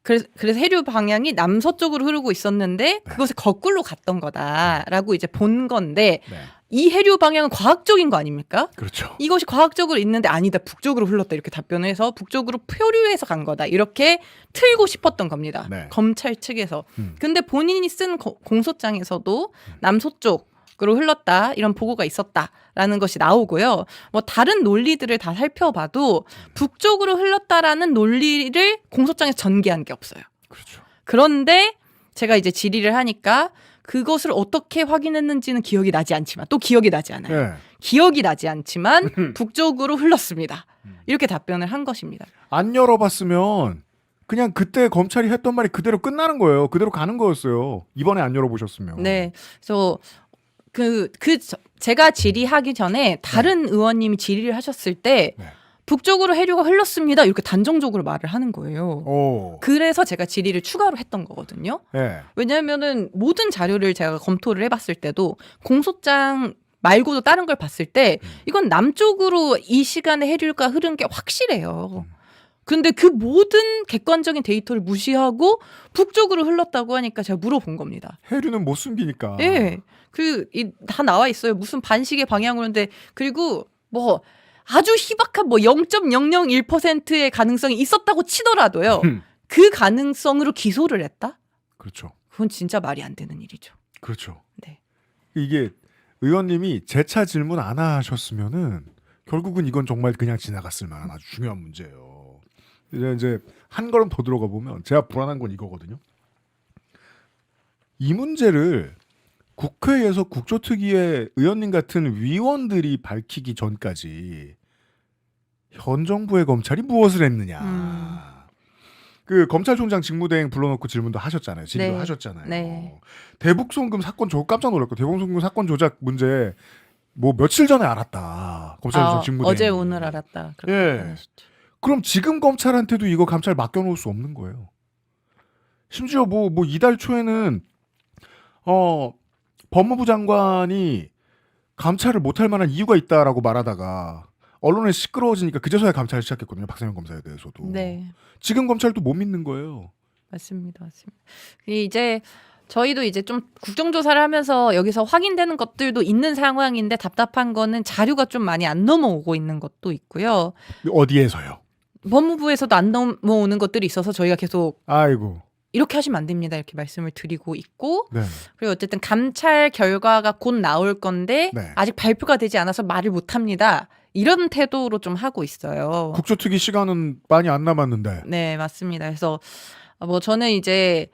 [SPEAKER 1] 그래서 해류 방향이 남서쪽으로 흐르고 있었는데 그것을 거꾸로 갔던 거다라고 이제 본 건데
[SPEAKER 2] 네.
[SPEAKER 1] 이 해류 방향은 과학적인 거 아닙니까?
[SPEAKER 2] 그렇죠.
[SPEAKER 1] 이것이 과학적으로 있는데 아니다. 북쪽으로 흘렀다. 이렇게 답변을 해서 북쪽으로 표류해서 간 거다. 이렇게 틀고 싶었던 겁니다.
[SPEAKER 2] 네.
[SPEAKER 1] 검찰 측에서. 근데 본인이 쓴 공소장에서도 남서쪽으로 흘렀다. 이런 보고가 있었다라는 것이 나오고요. 뭐 다른 논리들을 다 살펴봐도 북쪽으로 흘렀다라는 논리를 공소장에서 전개한 게 없어요.
[SPEAKER 2] 그렇죠.
[SPEAKER 1] 그런데 제가 이제 질의를 하니까 그것을 어떻게 확인했는지는 기억이 나지 않지만 또 기억이 나지 않아요.
[SPEAKER 2] 네.
[SPEAKER 1] 기억이 나지 않지만 북쪽으로 흘렀습니다. 이렇게 답변을 한 것입니다.
[SPEAKER 2] 안 열어봤으면 그냥 그때 검찰이 했던 말이 그대로 끝나는 거예요. 그대로 가는 거였어요. 이번에 안 열어보셨으면.
[SPEAKER 1] 네, 그래서 제가 질의하기 전에 다른 의원님이 질의를 하셨을 때
[SPEAKER 2] 네.
[SPEAKER 1] 북쪽으로 해류가 흘렀습니다. 이렇게 단정적으로 말을 하는 거예요.
[SPEAKER 2] 오.
[SPEAKER 1] 그래서 제가 질의를 추가로 했던 거거든요.
[SPEAKER 2] 네.
[SPEAKER 1] 왜냐하면은 모든 자료를 제가 검토를 해봤을 때도 공소장 말고도 다른 걸 봤을 때 이건 남쪽으로 이 시간에 해류가 흐른 게 확실해요. 근데 그 모든 객관적인 데이터를 무시하고 북쪽으로 흘렀다고 하니까 제가 물어본 겁니다.
[SPEAKER 2] 해류는 못 숨기니까.
[SPEAKER 1] 예. 다 나와 있어요. 무슨 반식의 방향으로인데 그리고 뭐 아주 희박한 뭐 0.001%의 가능성이 있었다고 치더라도요. 그 가능성으로 기소를 했다?
[SPEAKER 2] 그렇죠.
[SPEAKER 1] 그건 진짜 말이 안 되는 일이죠.
[SPEAKER 2] 그렇죠.
[SPEAKER 1] 네.
[SPEAKER 2] 이게 의원님이 재차 질문 안 하셨으면은 결국은 이건 정말 그냥 지나갔을 만한 아주 중요한 문제예요. 이제 한 걸음 더 들어가 보면 제가 불안한 건 이거거든요. 이 문제를 국회에서 국조특위의 의원님 같은 위원들이 밝히기 전까지 현 정부의 검찰이 무엇을 했느냐. 그 검찰총장 직무대행 불러놓고 질문도 하셨잖아요. 질의도
[SPEAKER 1] 네.
[SPEAKER 2] 하셨잖아요.
[SPEAKER 1] 네.
[SPEAKER 2] 대북송금 사건 저 깜짝 놀랐고 대북송금 사건 조작 문제 뭐 며칠 전에 알았다. 검찰총장 직무대행.
[SPEAKER 1] 어제 오늘 알았다. 그렇게
[SPEAKER 2] 예.
[SPEAKER 1] 표현하시죠.
[SPEAKER 2] 그럼 지금 검찰한테도 이거 감찰 맡겨놓을 수 없는 거예요. 심지어 뭐 이달 초에는 법무부 장관이 감찰을 못할 만한 이유가 있다라고 말하다가 언론에 시끄러워지니까 그제서야 감찰을 시작했거든요. 박상현 검사에 대해서도.
[SPEAKER 1] 네.
[SPEAKER 2] 지금 검찰도 못 믿는 거예요.
[SPEAKER 1] 맞습니다. 이제 저희도 이제 좀 국정조사를 하면서 여기서 확인되는 것들도 있는 상황인데 답답한 거는 자료가 좀 많이 안 넘어오고 있는 것도 있고요.
[SPEAKER 2] 어디에서요?
[SPEAKER 1] 법무부에서도 안 넘어오는 것들이 있어서 저희가 계속
[SPEAKER 2] 아이고.
[SPEAKER 1] 이렇게 하시면 안 됩니다. 이렇게 말씀을 드리고 있고
[SPEAKER 2] 네.
[SPEAKER 1] 그리고 어쨌든 감찰 결과가 곧 나올 건데
[SPEAKER 2] 네.
[SPEAKER 1] 아직 발표가 되지 않아서 말을 못 합니다. 이런 태도로 좀 하고 있어요.
[SPEAKER 2] 국조특위 시간은 많이 안 남았는데.
[SPEAKER 1] 네, 맞습니다. 그래서 뭐 저는 이제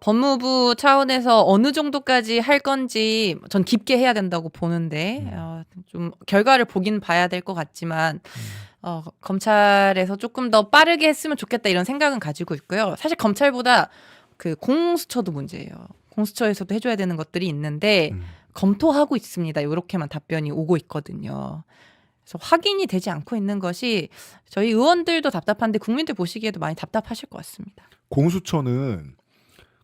[SPEAKER 1] 법무부 차원에서 어느 정도까지 할 건지 전 깊게 해야 된다고 보는데 좀 결과를 보긴 봐야 될 것 같지만 검찰에서 조금 더 빠르게 했으면 좋겠다 이런 생각은 가지고 있고요. 사실 검찰보다 그 공수처도 문제예요. 공수처에서도 해줘야 되는 것들이 있는데 검토하고 있습니다. 이렇게만 답변이 오고 있거든요. 그래서 확인이 되지 않고 있는 것이 저희 의원들도 답답한데 국민들 보시기에도 많이 답답하실 것 같습니다.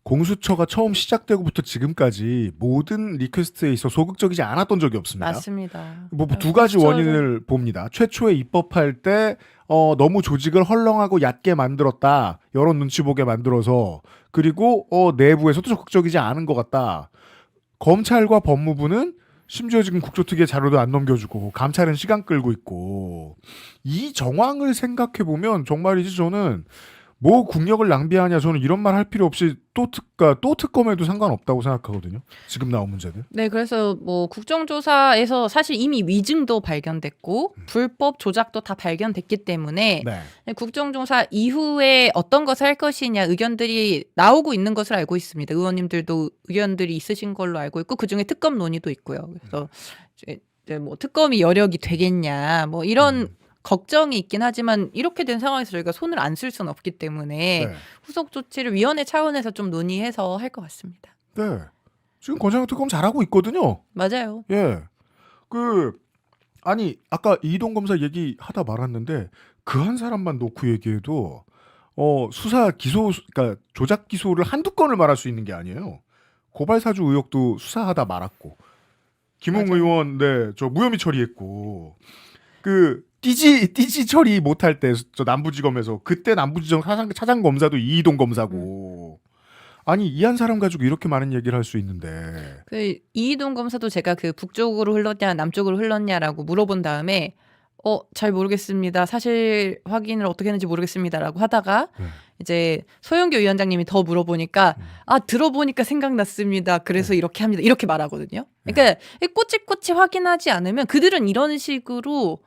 [SPEAKER 2] 공수처가 처음 시작되고부터 지금까지 모든 리퀘스트에 있어 소극적이지 않았던 적이 없습니다.
[SPEAKER 1] 맞습니다.
[SPEAKER 2] 뭐 두 가지 원인을 봅니다. 최초에 입법할 때 너무 조직을 헐렁하고 얕게 만들었다. 여론 눈치 보게 만들어서. 그리고 내부에서도 적극적이지 않은 것 같다. 검찰과 법무부는 심지어 지금 국조특위의 자료도 안 넘겨주고 감찰은 시간 끌고 있고 이 정황을 생각해보면 정말이지 저는 뭐 국력을 낭비하냐 저는 이런 말 할 필요 없이 또 특검해도 상관없다고 생각하거든요. 지금 나온 문제들.
[SPEAKER 1] 네, 그래서 뭐 국정조사에서 사실 이미 위증도 발견됐고 불법 조작도 다 발견됐기 때문에
[SPEAKER 2] 네.
[SPEAKER 1] 국정조사 이후에 어떤 것을 할 것이냐 의견들이 나오고 있는 것을 알고 있습니다. 의원님들도 의견들이 있으신 걸로 알고 있고 그중에 특검 논의도 있고요. 그래서 이제 뭐 특검이 여력이 되겠냐 뭐 이런 걱정이 있긴 하지만 이렇게 된 상황에서 저희가 손을 안 쓸 수는 없기 때문에
[SPEAKER 2] 네.
[SPEAKER 1] 후속 조치를 위원회 차원에서 좀 논의해서 할 것 같습니다.
[SPEAKER 2] 네. 지금 권장현 특검 잘하고 있거든요.
[SPEAKER 1] 맞아요.
[SPEAKER 2] 예. 아니, 아까 이동 검사 얘기하다 말았는데, 그 한 사람만 놓고 얘기해도, 그러니까 조작 기소를 한두 건을 말할 수 있는 게 아니에요. 고발사주 의혹도 수사하다 말았고, 김웅
[SPEAKER 1] 맞아요.
[SPEAKER 2] 의원, 네, 저 무혐의 처리했고, 띠지 처리 못할 때, 저 남부지검에서, 그때 남부지검 차장검사도 이동 검사고, 아니 이 한 사람 가지고 이렇게 많은 얘기를 할 수 있는데
[SPEAKER 1] 그 이희동 검사도 제가 그 북쪽으로 흘렀냐 남쪽으로 흘렀냐라고 물어본 다음에 잘 모르겠습니다. 사실 확인을 어떻게 했는지 모르겠습니다라고 하다가 이제 소영교 위원장님이 더 물어보니까 들어보니까 생각났습니다. 그래서 이렇게 합니다. 이렇게 말하거든요. 그러니까 꼬치꼬치 확인하지 않으면 그들은 이런 식으로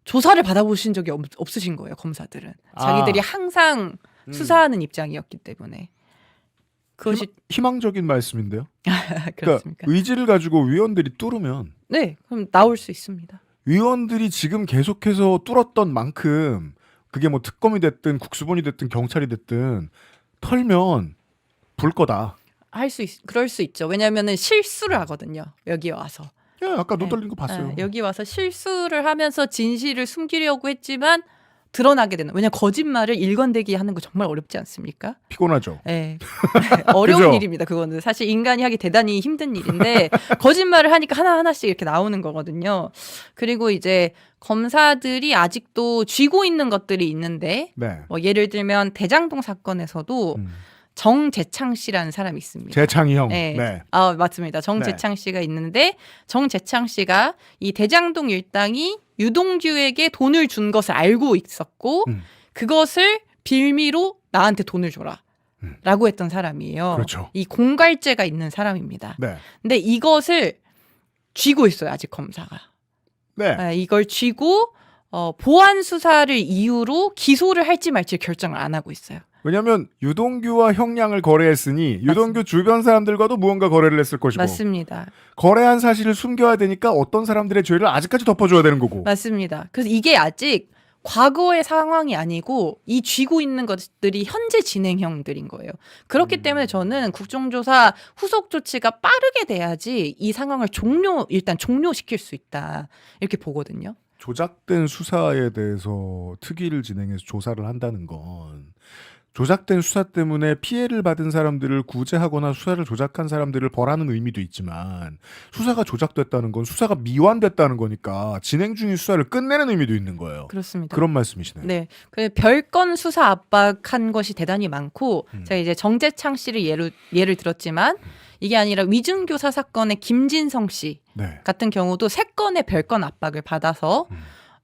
[SPEAKER 1] 조사를 받아보신 적이 없으신 거예요. 검사들은 자기들이 항상 수사하는 입장이었기 때문에 그것이
[SPEAKER 2] 희망적인 말씀인데요. 그러니까
[SPEAKER 1] 그렇습니까?
[SPEAKER 2] 의지를 가지고 위원들이 뚫으면
[SPEAKER 1] 네, 그럼 나올 수 있습니다.
[SPEAKER 2] 위원들이 지금 계속해서 뚫었던 만큼 그게 뭐 특검이 됐든 국수본이 됐든 경찰이 됐든 털면 불 거다.
[SPEAKER 1] 그럴 수 있죠. 왜냐하면은 실수를 하거든요. 여기 와서.
[SPEAKER 2] 예, 아까 눈 떨린 거 봤어요.
[SPEAKER 1] 여기 와서 실수를 하면서 진실을 숨기려고 했지만 드러나게 되는. 왜냐 거짓말을 일관되게 하는 거 정말 어렵지 않습니까?
[SPEAKER 2] 피곤하죠.
[SPEAKER 1] 네. 어려운
[SPEAKER 2] 그죠?
[SPEAKER 1] 일입니다. 그거는 사실 인간이 하기 대단히 힘든 일인데 거짓말을 하니까 하나하나씩 이렇게 나오는 거거든요. 그리고 이제 검사들이 아직도 쥐고 있는 것들이 있는데
[SPEAKER 2] 네.
[SPEAKER 1] 뭐 예를 들면 대장동 사건에서도 정재창 씨라는 사람이 있습니다.
[SPEAKER 2] 재창이 형.
[SPEAKER 1] 네.
[SPEAKER 2] 네.
[SPEAKER 1] 맞습니다. 정재창 씨가 있는데 정재창 씨가 이 대장동 일당이 유동규에게 돈을 준 것을 알고 있었고 그것을 빌미로 나한테 돈을 줘라. 라고 했던 사람이에요.
[SPEAKER 2] 그렇죠.
[SPEAKER 1] 이 공갈죄가 있는 사람입니다.
[SPEAKER 2] 네.
[SPEAKER 1] 근데 이것을 쥐고 있어요. 아직 검사가.
[SPEAKER 2] 네.
[SPEAKER 1] 이걸 쥐고 보안 수사를 이유로 기소를 할지 말지 결정을 안 하고 있어요.
[SPEAKER 2] 왜냐하면 유동규와 형량을 거래했으니 유동규 주변 사람들과도 무언가 거래를 했을 것이고
[SPEAKER 1] 맞습니다.
[SPEAKER 2] 거래한 사실을 숨겨야 되니까 어떤 사람들의 죄를 아직까지 덮어줘야 되는 거고.
[SPEAKER 1] 맞습니다. 그래서 이게 아직 과거의 상황이 아니고 이 쥐고 있는 것들이 현재 진행형들인 거예요. 그렇기 때문에 저는 국정조사 후속 조치가 빠르게 돼야지 이 상황을 일단 종료시킬 수 있다. 이렇게 보거든요.
[SPEAKER 2] 조작된 수사에 대해서 특위를 진행해서 조사를 한다는 건 조작된 수사 때문에 피해를 받은 사람들을 구제하거나 수사를 조작한 사람들을 벌하는 의미도 있지만 수사가 조작됐다는 건 수사가 미완됐다는 거니까 진행 중인 수사를 끝내는 의미도 있는 거예요.
[SPEAKER 1] 그렇습니다.
[SPEAKER 2] 그런 말씀이시네요.
[SPEAKER 1] 네, 그 별건 수사 압박한 것이 대단히 많고 제가 이제 정재창 씨를 예를 들었지만 이게 아니라 위증교사 사건의 김진성 씨
[SPEAKER 2] 네.
[SPEAKER 1] 같은 경우도 3건의 별건 압박을 받아서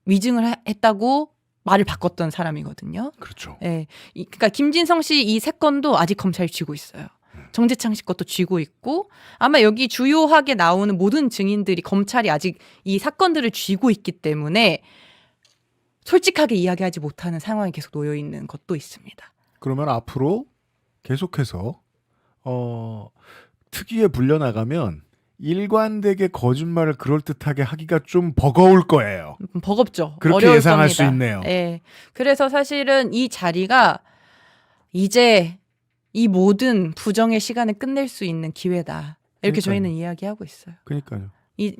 [SPEAKER 1] 위증을 했다고 말을 바꿨던 사람이거든요.
[SPEAKER 2] 그렇죠.
[SPEAKER 1] 예, 그러니까 김진성 씨 이 3건도 아직 검찰이 쥐고 있어요. 정재창 씨 것도 쥐고 있고 아마 여기 주요하게 나오는 모든 증인들이 검찰이 아직 이 사건들을 쥐고 있기 때문에 솔직하게 이야기하지 못하는 상황이 계속 놓여 있는 것도 있습니다.
[SPEAKER 2] 그러면 앞으로 계속해서 특위에 불려나가면 일관되게 거짓말을 그럴듯하게 하기가 좀 버거울 거예요.
[SPEAKER 1] 버겁죠.
[SPEAKER 2] 그렇게
[SPEAKER 1] 어려울
[SPEAKER 2] 예상할
[SPEAKER 1] 겁니다.
[SPEAKER 2] 수 있네요.
[SPEAKER 1] 예. 그래서 사실은 이 자리가 이제 이 모든 부정의 시간을 끝낼 수 있는 기회다. 이렇게
[SPEAKER 2] 그러니까요.
[SPEAKER 1] 저희는 이야기하고 있어요.
[SPEAKER 2] 그러니까요.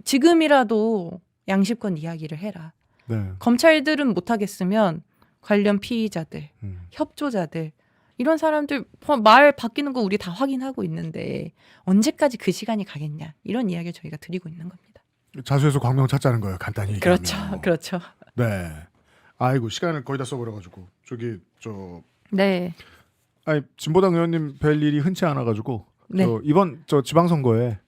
[SPEAKER 1] 지금이라도 양심권 이야기를 해라.
[SPEAKER 2] 네.
[SPEAKER 1] 검찰들은 못하겠으면 관련 피의자들,
[SPEAKER 2] 음.
[SPEAKER 1] 협조자들 이런 사람들 말 바뀌는 거 우리 다 확인하고 있는데 언제까지 그 시간이 가겠냐 이런 이야기를 저희가 드리고 있는 겁니다.
[SPEAKER 2] 자수해서 광명 찾자는 거예요. 간단히 얘기하면.
[SPEAKER 1] 그렇죠, 그렇죠.
[SPEAKER 2] 네. 아이고 시간을 거의 다 써버려가지고
[SPEAKER 1] 네,
[SPEAKER 2] 아니 진보당 의원님 뵐 일이 흔치 않아가지고
[SPEAKER 1] 네.
[SPEAKER 2] 이번 지방선거에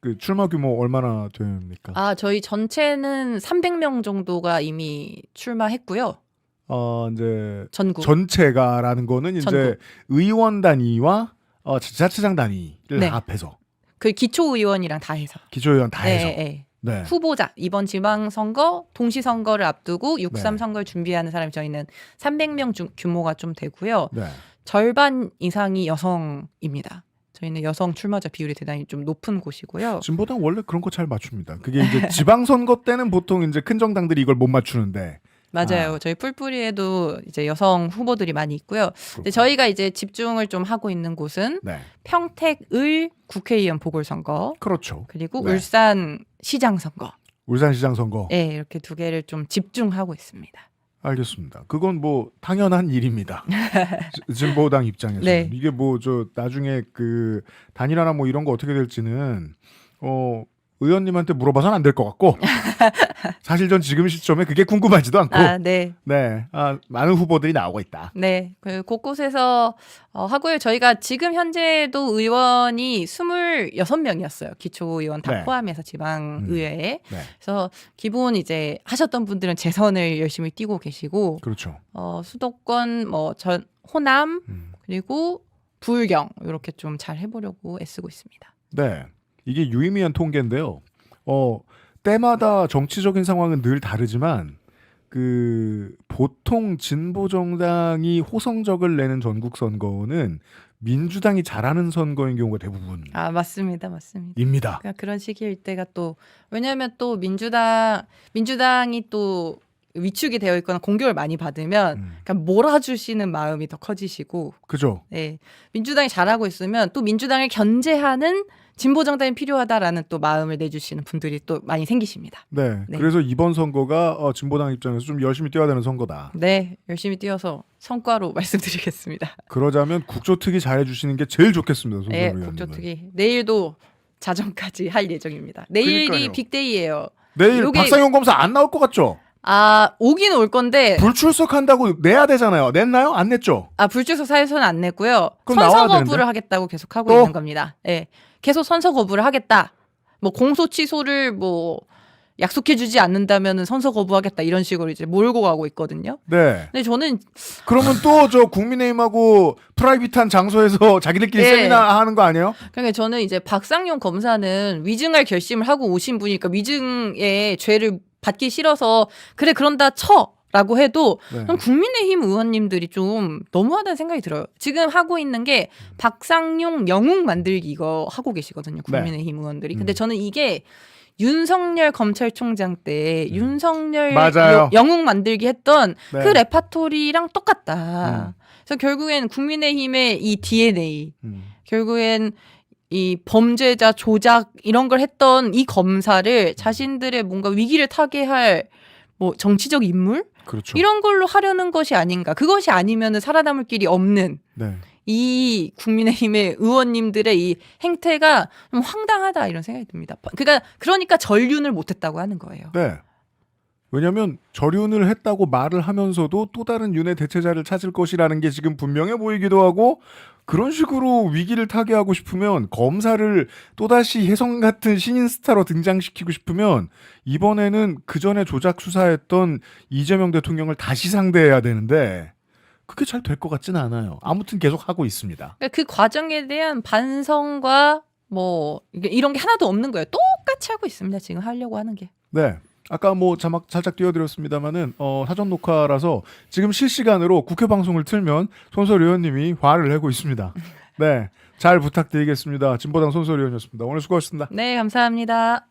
[SPEAKER 2] 그 출마 규모 얼마나 됩니까?
[SPEAKER 1] 아 저희 전체는 300명 정도가 이미 출마했고요.
[SPEAKER 2] 이제
[SPEAKER 1] 전국.
[SPEAKER 2] 전체가라는 거는 이제
[SPEAKER 1] 전국.
[SPEAKER 2] 의원 단위와 지자체장 단위를
[SPEAKER 1] 네.
[SPEAKER 2] 합해서
[SPEAKER 1] 그 기초의원이랑 다 해서.
[SPEAKER 2] 기초의원 다 해서
[SPEAKER 1] 네.
[SPEAKER 2] 네.
[SPEAKER 1] 후보자 이번 지방선거 동시선거를 앞두고 6.3
[SPEAKER 2] 네.
[SPEAKER 1] 선거를 준비하는 사람이 저희는 300명 규모가 좀 되고요.
[SPEAKER 2] 네.
[SPEAKER 1] 절반 이상이 여성입니다. 저희는 여성 출마자 비율이 대단히 좀 높은 곳이고요.
[SPEAKER 2] 진보당 원래 그런 거 잘 맞춥니다. 그게 이제 지방선거 때는 보통 이제 큰 정당들이 이걸 못 맞추는데
[SPEAKER 1] 맞아요. 저희 뿔뿔이에도 이제 여성 후보들이 많이 있고요. 근데 저희가 이제 집중을 좀 하고 있는 곳은
[SPEAKER 2] 네.
[SPEAKER 1] 평택을 국회의원 보궐선거
[SPEAKER 2] 그렇죠.
[SPEAKER 1] 그리고
[SPEAKER 2] 네.
[SPEAKER 1] 울산 시장 선거.
[SPEAKER 2] 울산시장 선거.
[SPEAKER 1] 네, 이렇게 두 개를 좀 집중하고 있습니다.
[SPEAKER 2] 알겠습니다. 그건 뭐 당연한 일입니다. 진보당 입장에서
[SPEAKER 1] 네.
[SPEAKER 2] 이게 뭐 나중에 그 단일화나 뭐 이런 거 어떻게 될지는 의원님한테 물어봐서는 안 될 것 같고 사실 전 지금 시점에 그게 궁금하지도 않고
[SPEAKER 1] 네.
[SPEAKER 2] 많은 후보들이 나오고 있다.
[SPEAKER 1] 네, 그 곳곳에서 하고요. 저희가 지금 현재도 의원이 26명이었어요. 기초의원 다
[SPEAKER 2] 네.
[SPEAKER 1] 포함해서 지방의회에.
[SPEAKER 2] 네.
[SPEAKER 1] 그래서 기본 이제 하셨던 분들은 재선을 열심히 뛰고 계시고
[SPEAKER 2] 그렇죠.
[SPEAKER 1] 수도권 호남
[SPEAKER 2] 음.
[SPEAKER 1] 그리고 부울경 이렇게 좀 잘 해보려고 애쓰고 있습니다.
[SPEAKER 2] 네. 이게 유의미한 통계인데요. 때마다 정치적인 상황은 늘 다르지만 보통 진보 정당이 호성적을 내는 전국 선거는 민주당이 잘하는 선거인 경우가 대부분입니다.
[SPEAKER 1] 맞습니다. 그러니까 그런 시기일 때가 또 왜냐하면 또 민주당이 또 위축이 되어 있거나 공격을 많이 받으면 그러니까 몰아주시는 마음이 더 커지시고,
[SPEAKER 2] 그죠?
[SPEAKER 1] 네, 민주당이 잘하고 있으면 또 민주당을 견제하는 진보 정당이 필요하다라는 또 마음을 내주시는 분들이 또 많이 생기십니다.
[SPEAKER 2] 네.
[SPEAKER 1] 네.
[SPEAKER 2] 그래서 이번 선거가 진보당 입장에서 좀 열심히 뛰어야 되는 선거다.
[SPEAKER 1] 네, 열심히 뛰어서 성과로 말씀드리겠습니다.
[SPEAKER 2] 그러자면 국조특위 잘해주시는 게 제일 좋겠습니다. 손
[SPEAKER 1] 네,
[SPEAKER 2] 의원님은.
[SPEAKER 1] 국조특위 내일도 자정까지 할 예정입니다. 내일이
[SPEAKER 2] 그러니까요.
[SPEAKER 1] 빅데이예요.
[SPEAKER 2] 내일
[SPEAKER 1] 요게-
[SPEAKER 2] 박상현 검사 안 나올 것 같죠?
[SPEAKER 1] 오긴 올 건데
[SPEAKER 2] 불출석한다고 내야 되잖아요. 냈나요? 안 냈죠?
[SPEAKER 1] 불출석 사유서는 안 냈고요.
[SPEAKER 2] 그럼
[SPEAKER 1] 선서
[SPEAKER 2] 나와야
[SPEAKER 1] 거부를
[SPEAKER 2] 되는데?
[SPEAKER 1] 하겠다고 계속 하고
[SPEAKER 2] 또?
[SPEAKER 1] 있는 겁니다. 네, 계속 선서 거부를 하겠다. 뭐 공소 취소를 뭐 약속해주지 않는다면은 선서 거부하겠다 이런 식으로 이제 몰고 가고 있거든요.
[SPEAKER 2] 네.
[SPEAKER 1] 근데 저는
[SPEAKER 2] 그러면 또 국민의힘하고 프라이빗한 장소에서 자기들끼리
[SPEAKER 1] 네.
[SPEAKER 2] 세미나 하는 거 아니에요?
[SPEAKER 1] 그러니까 저는 이제 박상용 검사는 위증할 결심을 하고 오신 분이니까 위증의 죄를 받기 싫어서 그래 그런다 쳐라고 해도
[SPEAKER 2] 네.
[SPEAKER 1] 그럼 국민의힘 의원님들이 좀 너무하다는 생각이 들어요. 지금 하고 있는 게 박상용 영웅 만들기 이거 하고 계시거든요. 국민의힘 의원들이. 근데 저는 이게 윤석열 검찰총장 때 윤석열
[SPEAKER 2] 맞아요.
[SPEAKER 1] 영웅 만들기 했던
[SPEAKER 2] 네.
[SPEAKER 1] 그 레파토리랑 똑같다. 그래서 결국엔 국민의힘의 이 DNA, 결국엔 이 범죄자 조작 이런 걸 했던 이 검사를 자신들의 뭔가 위기를 타개할 뭐 정치적 인물
[SPEAKER 2] 그렇죠.
[SPEAKER 1] 이런 걸로 하려는 것이 아닌가. 그것이 아니면은 살아남을 길이 없는
[SPEAKER 2] 네.
[SPEAKER 1] 이 국민의힘의 의원님들의 이 행태가 좀 황당하다 이런 생각이 듭니다. 그러니까 전륜을 못했다고 하는 거예요.
[SPEAKER 2] 네. 왜냐하면 절윤을 했다고 말을 하면서도 또 다른 윤의 대체자를 찾을 것이라는 게 지금 분명해 보이기도 하고 그런 식으로 위기를 타개하고 싶으면 검사를 또다시 혜성 같은 신인 스타로 등장시키고 싶으면 이번에는 그 전에 조작 수사했던 이재명 대통령을 다시 상대해야 되는데 그게 잘 될 것 같지는 않아요. 아무튼 계속 하고 있습니다.
[SPEAKER 1] 그러니까 그 과정에 대한 반성과 뭐 이런 게 하나도 없는 거예요. 똑같이 하고 있습니다. 지금 하려고 하는 게.
[SPEAKER 2] 네. 아까 뭐 자막 살짝 띄워드렸습니다만은 사전 녹화라서 지금 실시간으로 국회 방송을 틀면 손설 의원님이 화를 내고 있습니다. 네, 잘 부탁드리겠습니다. 진보당 손설 의원이었습니다. 오늘 수고하셨습니다.
[SPEAKER 1] 네, 감사합니다.